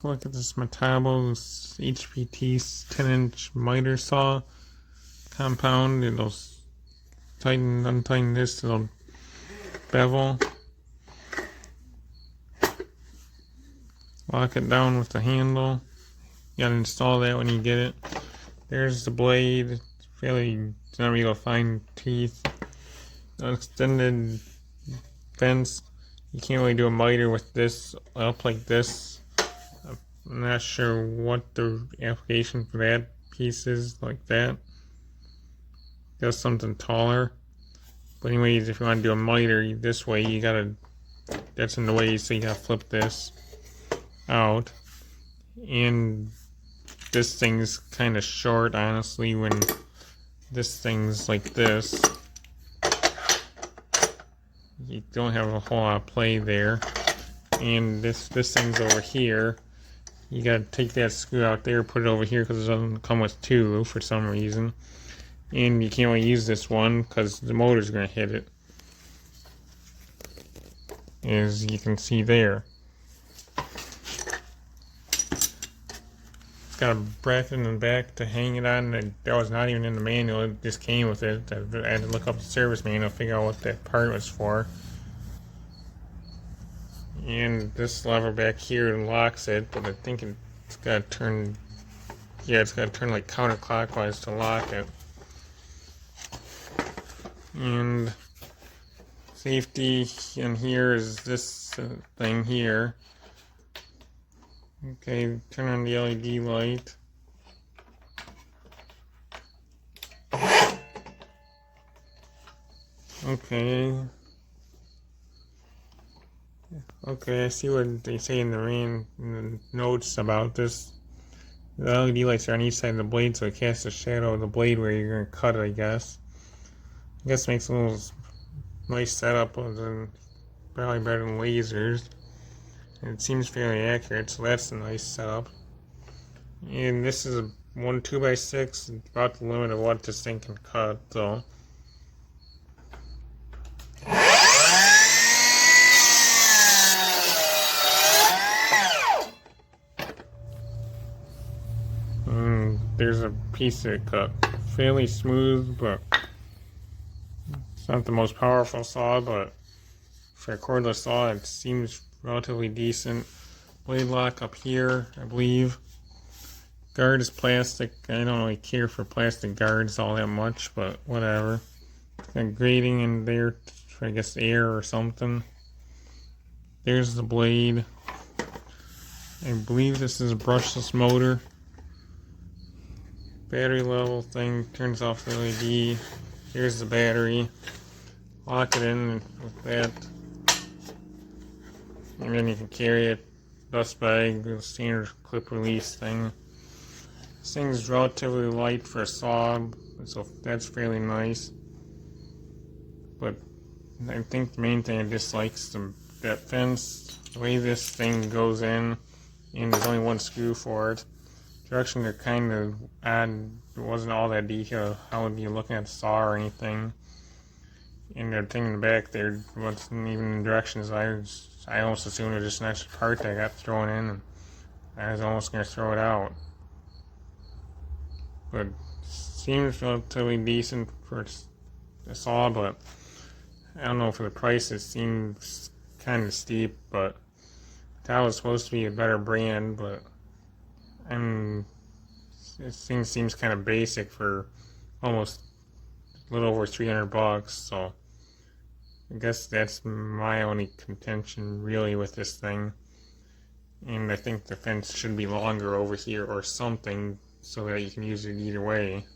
look at this Metabo HPT 10-inch miter saw compound. It'll untighten this to the bevel. Lock it down with the handle. You gotta install that when you get it. There's the blade. It's not really fine teeth. Extended fence. You can't really do a miter with this up like this. I'm not sure what the application for that piece is like that. Just something taller. But anyways, if you want to do a miter this way, you gotta, that's in the way, so you gotta flip this out. And this thing's kind of short, honestly, when this thing's like this. You don't have a whole lot of play there. And this thing's over here. You gotta take that screw out there, put it over here, because it doesn't come with two for some reason. And you can't really use this one because the motor's gonna hit it, as you can see there. It's got a bracket in the back to hang it on. That was not even in the manual, it just came with it. I had to look up the service manual to figure out what that part was for. And this lever back here locks it, but I think it's got to turn, yeah, it's got to turn like counterclockwise to lock it. And safety in here is this thing here. Okay, turn on the LED light. Okay, I see what they say in the notes about this. The LED lights are on each side of the blade, so it casts a shadow of the blade where you're going to cut it, I guess. I guess it makes a little nice setup, probably better than lasers. And it seems fairly accurate, so that's a nice setup. And this is a 2x6, about the limit of what this thing can cut, so. There's a piece that cut. Fairly smooth, but it's not the most powerful saw, but for a cordless saw it seems relatively decent. Blade lock up here, I believe. Guard is plastic. I don't really care for plastic guards all that much, but whatever. Got grating in there for, I guess, air or something. There's the blade. I believe this is a brushless motor. Battery level thing turns off the LED. Here's the battery. Lock it in with that. And then you can carry it. Dust bag, the standard clip release thing. This thing's relatively light for a saw, so that's fairly nice. But I think the main thing I dislike is that fence, the way this thing goes in, and there's only one screw for it. Directions are kind of odd. It wasn't all that detailed how would you looking at the saw or anything. And the thing in the back there wasn't even in directions. I almost assumed it was just an extra part that I got thrown in, and I was almost going to throw it out. But seems relatively decent for a saw, but I don't know, for the price it seems kind of steep. But that was supposed to be a better brand, but this thing seems kind of basic for almost a little over $300, so I guess that's my only contention really with this thing. And I think the fence should be longer over here or something so that you can use it either way.